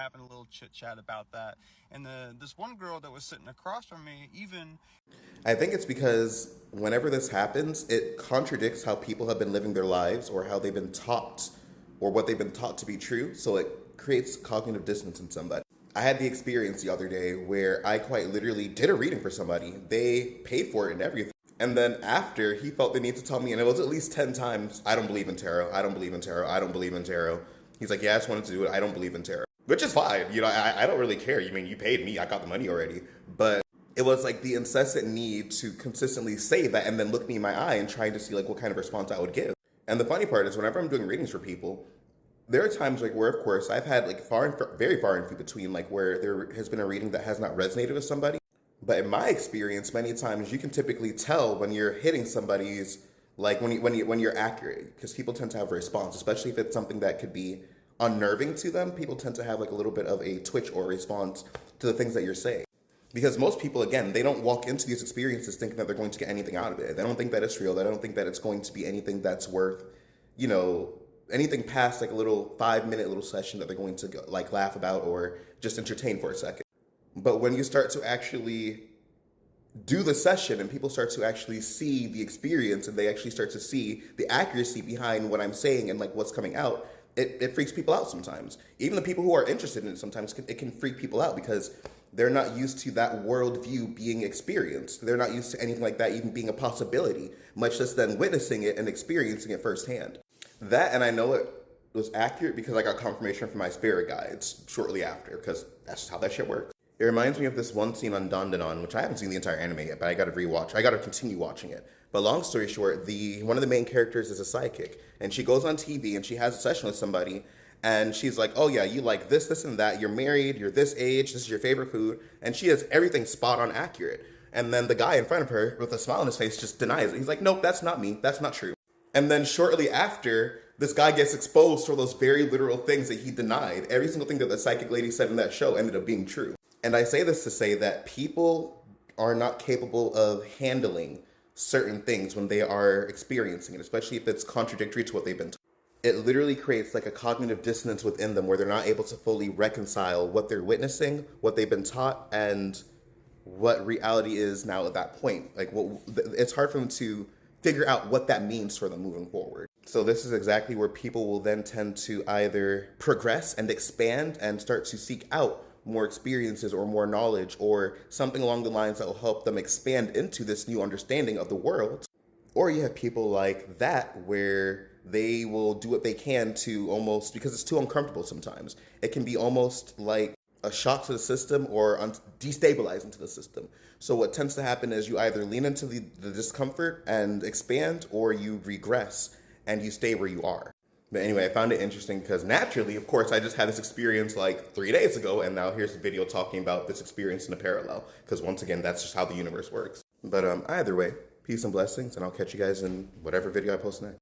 having a little chit chat about that. And this one girl that was sitting across from me, even I think it's because whenever this happens, it contradicts how people have been living their lives or how they've been taught or what they've been taught to be true. So it creates cognitive dissonance in somebody. I had the experience the other day where I quite literally did a reading for somebody. They paid for it and everything. And then after, he felt the need to tell me, and it was at least 10 times, I don't believe in tarot, I don't believe in tarot, I don't believe in tarot. He's like, yeah, I just wanted to do it, I don't believe in tarot. Which is fine, I don't really care. You mean, you paid me, I got the money already. But it was like the incessant need to consistently say that and then look me in my eye and trying to see like what kind of response I would give. And the funny part is whenever I'm doing readings for people, there are times like where of course I've had like very far and few between like where there has been a reading that has not resonated with somebody. But in my experience, many times you can typically tell when you're hitting somebody's like when you're accurate because people tend to have a response, especially if it's something that could be unnerving to them. People tend to have like a little bit of a twitch or response to the things that you're saying. Because most people, again, they don't walk into these experiences thinking that they're going to get anything out of it. They don't think that it's real. They don't think that it's going to be anything that's worth, you know, anything past like a little 5-minute little session that they're going to go, like laugh about or just entertain for a second. But when you start to actually do the session and people start to actually see the experience and they actually start to see the accuracy behind what I'm saying and like what's coming out, it freaks people out sometimes. Even the people who are interested in it sometimes it can freak people out because they're not used to that worldview being experienced. They're not used to anything like that even being a possibility, much less than witnessing it and experiencing it firsthand. That, and I know it was accurate because I got confirmation from my spirit guides shortly after, because that's just how that shit works. It reminds me of this one scene on Dandanon, which I haven't seen the entire anime yet, but I gotta rewatch. I gotta continue watching it. But long story short, one of the main characters is a psychic, and she goes on TV and she has a session with somebody, and she's like, oh yeah, you like this, and that, you're married, you're this age, this is your favorite food, and she has everything spot on accurate. And then the guy in front of her, with a smile on his face, just denies it. He's like, nope, that's not me, that's not true. And then shortly after, this guy gets exposed for those very literal things that he denied. Every single thing that the psychic lady said in that show ended up being true. And I say this to say that people are not capable of handling certain things when they are experiencing it, especially if it's contradictory to what they've been taught. It literally creates like a cognitive dissonance within them where they're not able to fully reconcile what they're witnessing, what they've been taught, and what reality is now at that point. Like, it's hard for them to figure out what that means for them moving forward. So this is exactly where people will then tend to either progress and expand and start to seek out more experiences or more knowledge or something along the lines that will help them expand into this new understanding of the world. Or you have people like that where they will do what they can to almost, because it's too uncomfortable sometimes, it can be almost like a shock to the system or destabilizing to the system. So what tends to happen is you either lean into the discomfort and expand, or you regress and you stay where you are. But anyway, I found it interesting because naturally, of course, I just had this experience like 3 days ago, and now here's a video talking about this experience in a parallel. Because once again, that's just how the universe works. But either way, peace and blessings, and I'll catch you guys in whatever video I post next.